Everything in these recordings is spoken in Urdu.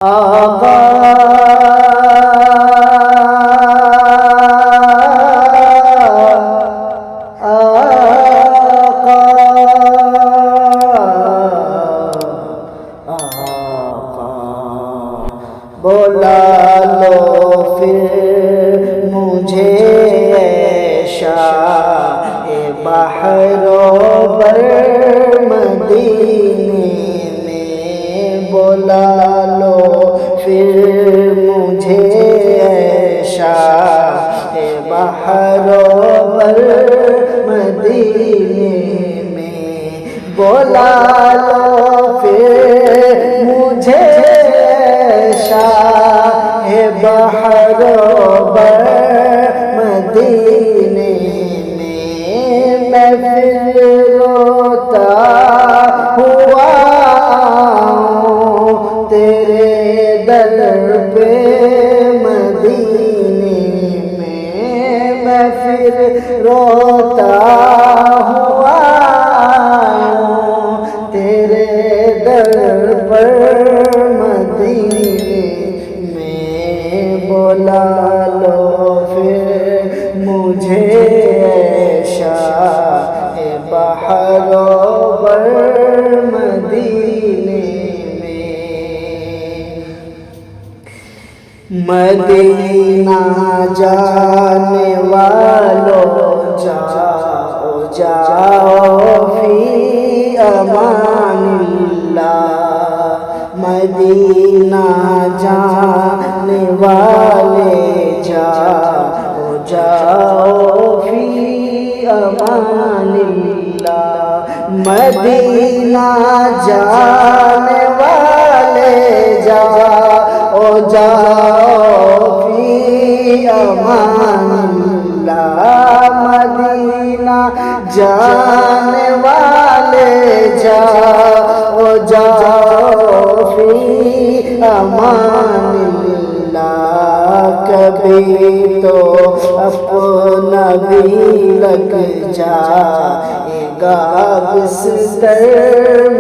آقا بلا لو پھر مجھے اے شاہ بحر و بر مدینے میں، بلا لو پھر مجھے اے شاہ بحر و بر مدینے میں، بلا لو پھر مجھے شاہ بحر و بر مدینے میں، میں پھر روتا ہوا آؤں تیرے در پہ مدینے میں، میں پھر روتا ہوا آؤں تیرے در پر بلا لو پھر مجھے اے شاہ بحر و بر مدینے میں، مدینہ جانے والوں جاؤ جاؤ فی امان اللہ، مدینہ جانے والے جاؤ جاؤ فی امان اللہ، مدینہ جانے والے جاؤ جاؤ فی امان اللہ، مدینہ جانے والے جاؤ جاؤ فی امان اللہ، کبھی تو اپنا بھی لگ جائے گا بستر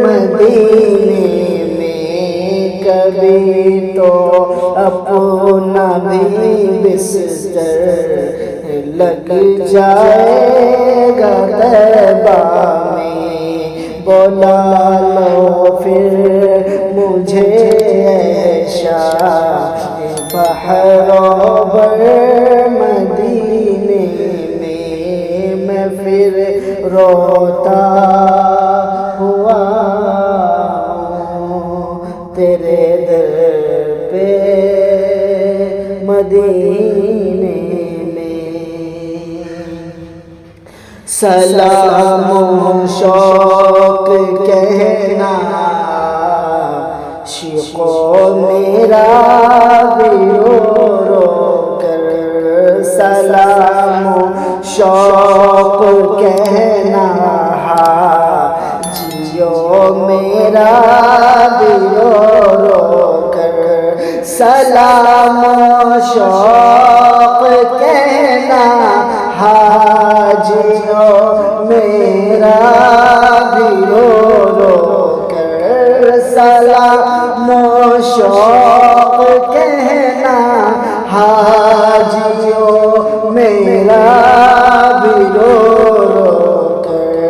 مدینے میں، کبھی تو اپنا بھی بستر لگ جائے گا طیبہ میں، بلا لو پھر مجھے اے شاہ بحر و بر مدینے میں، میں پھر روتا ہوا تیرے در پہ مدینے میں، سلام و شوق کہنا عاشقوں میرا بھی رو رو کر، سلام و شوق کہنا حاجیوں میرا بھی رو رو کر، سلام و شوق کہنا حاجیوں میرا بھی رو رو کر، سلام و شوق کہنا حاجیوں میرا بھی رو رو کر،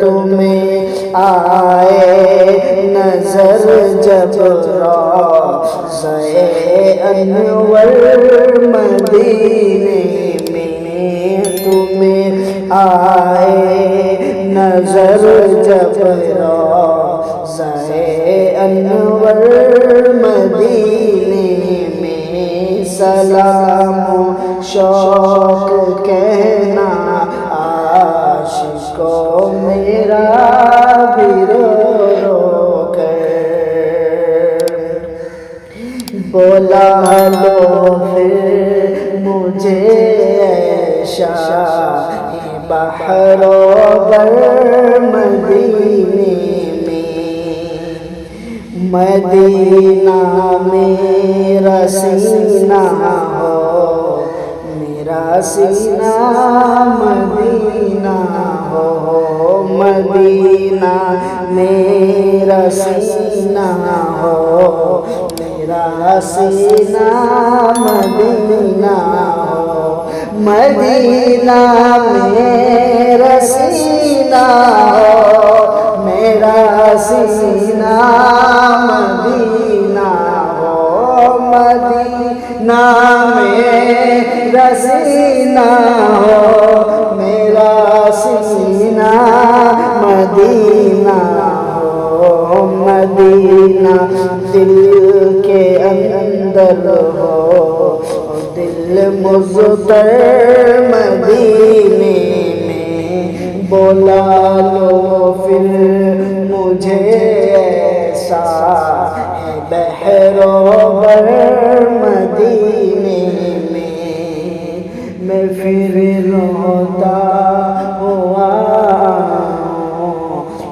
تمہیں آئے نظر جب روضہ انور مدینے میں، تمہیں آئے نظر جب روضہ انور مدینے میں، سلام و شوق کہنا عاشقوں میرا بھی رو رو کر، بلا لو پھر مجھے اے شاہ بحر و بر مدینے میں، مدینہ میرا سینہ ہو، میرا سینہ مدینہ ہو، مدینہ میرا سینہ ہو، میرا سینہ مدینہ ہو، مدینہ میرا سینہ ہو، میرا سینہ مدینہ ہو، مدینہ میرا سینہ ہو، میرا سینہ مدینہ ہو، مدینہ دل کے اندر ہو، دل مضطر مدینے میں بولا لو پھر مجھے ایسا ہے بحر و بر مدینے میں پھر روتا ہوا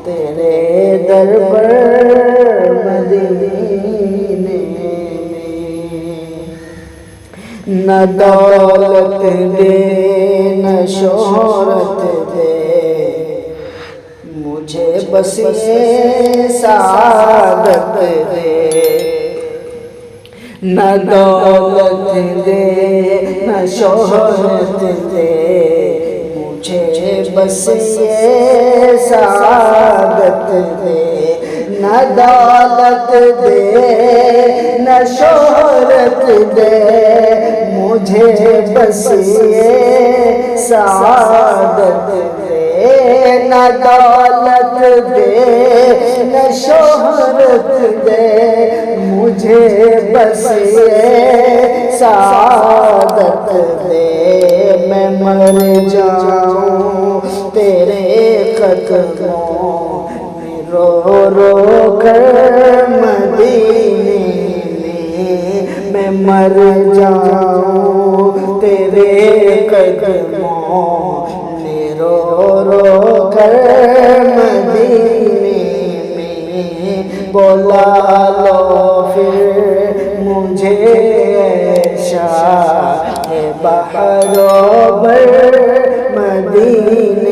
تیرے در پر مدینے میں، نہ دولت دے نہ شہرت دے مجھے بس یہ سعادت دے، نہ دولت دے نہ شہرت دے مجھے بس یہ سعادت دے، نہ دولت دے نہ شہرت دے مجھے بس یہ سعادت دے، نہ دولت دے نہ شہرت دے مجھے بس یہ سعادت دے، میں مر جاؤں تیرے قدموں میں رو رو کر مدینے میں، مر جاؤں تیرے قدموں میں رو رو کر مدینے میں، بولا لو پھر مجھے ایشا ہے بحر و بر مدینے